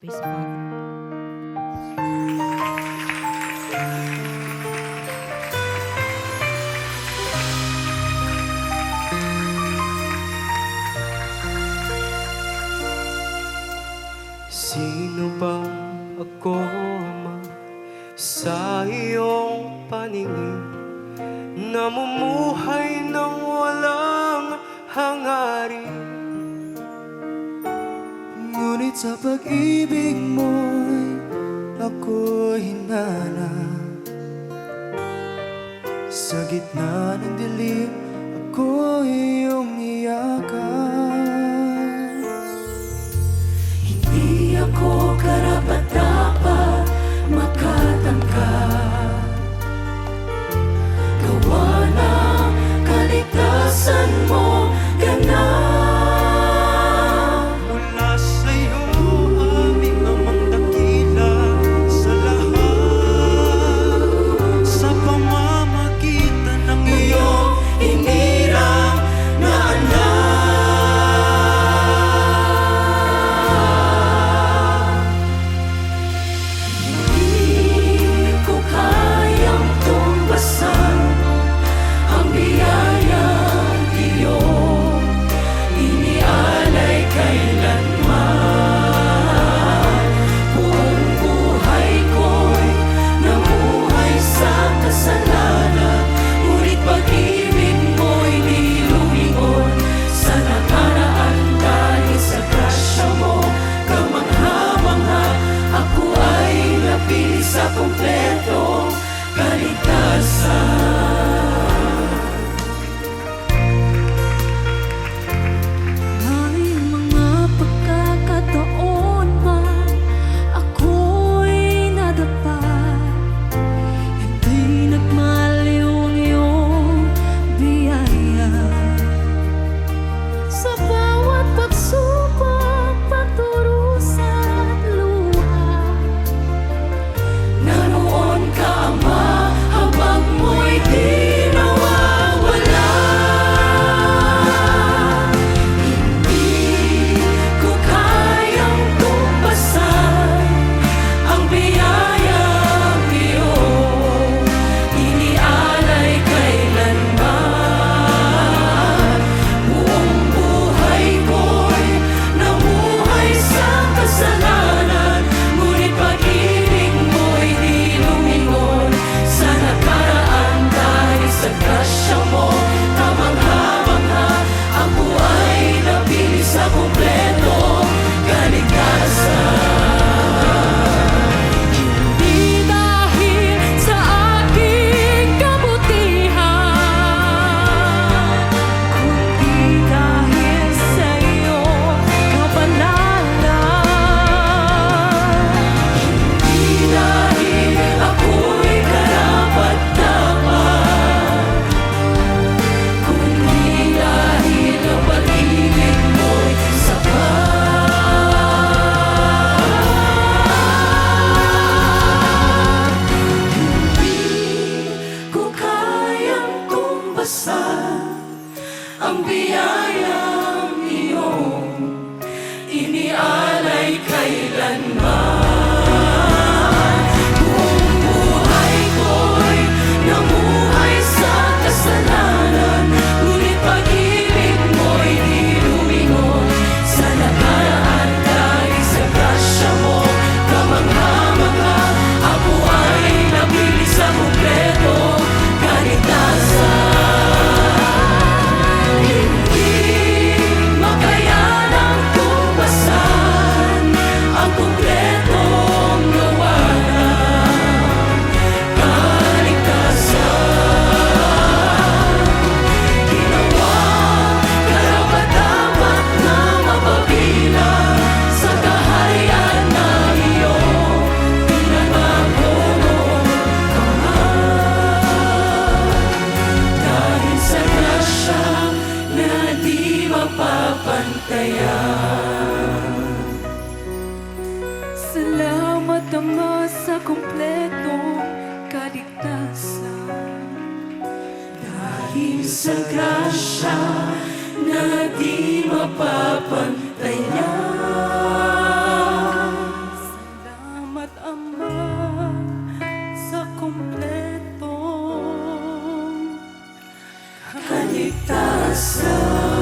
Praise the Father. Sino ba ako, Ama, sa iyong paningin? Namumuhay ng walang hangarin, ngunit sa pag-ibig mo'y ako'y hinanap. Sa gitna ng dilim, ako'y iyong iyakap. Hindi ako karapat-dapat makatangkap, gawa ng kaligtasan mo ganap. mula sa'yo aming amang dakila sa lahat, sa pamamagitan ng iyong Inirang na anak. Hindi ko kayang tumbasan ang biyayang iyong inialay kailanman. Buong buhay ko'y namuhay sa kasalanan, ngunit pag-ibig mo'y nilumingon sa nakaraan. Dahil sa grasya mo, kamangha-mangha, ako ay napili sa kumpletong kaligtasan. May mga pagkakataon man ako'y nadapa, hindi nagmaliw ang iyong biyaya. Sa bawat pagsubok, pagdurusa't luha, naroon ka, Ama, habang mo'y di nawawala. Hindi ko kayang tumbasan ang biyayang iyong inialay kailanman. Buong buhay ko'y namuhay sa kasalanan, ngunit pag-ibig mo'y di lumingon sa nakaraan. Dahil sa grasya mo, kamangha-mangha, ako ay napili sa kumpletong kaligtasan. Hindi dahil sa aking kabutihan, kundi dahil sa iyong kabanalan. Hindi dahil ako'y karapat-dapat, kundi dahil ang pag-ibig mo'y sapat. Hindi ko kayang tumbasan ang biyayang iyong inialay kailanman. Buong buhay ko'y namuhay sa kasalanan, ngunit pag-ibig mo'y di lumingon sa nakaraan. Dahil sa grasya mo, kamangha-mangha, ako ay napili sa kumpletong kaligtasan. Hindi makayanang tumbasan ang kumpletong gawa ng kaligtasan. Ginawang karapat-dapat na mapabilang sa kaharian na iyong pinangako noong dahil sa grasya na di mapapantayan. Salamat, Ama, sa kumpletong kaligtasan. Dahil sa grasya na di mapapantayan. kaligtasan.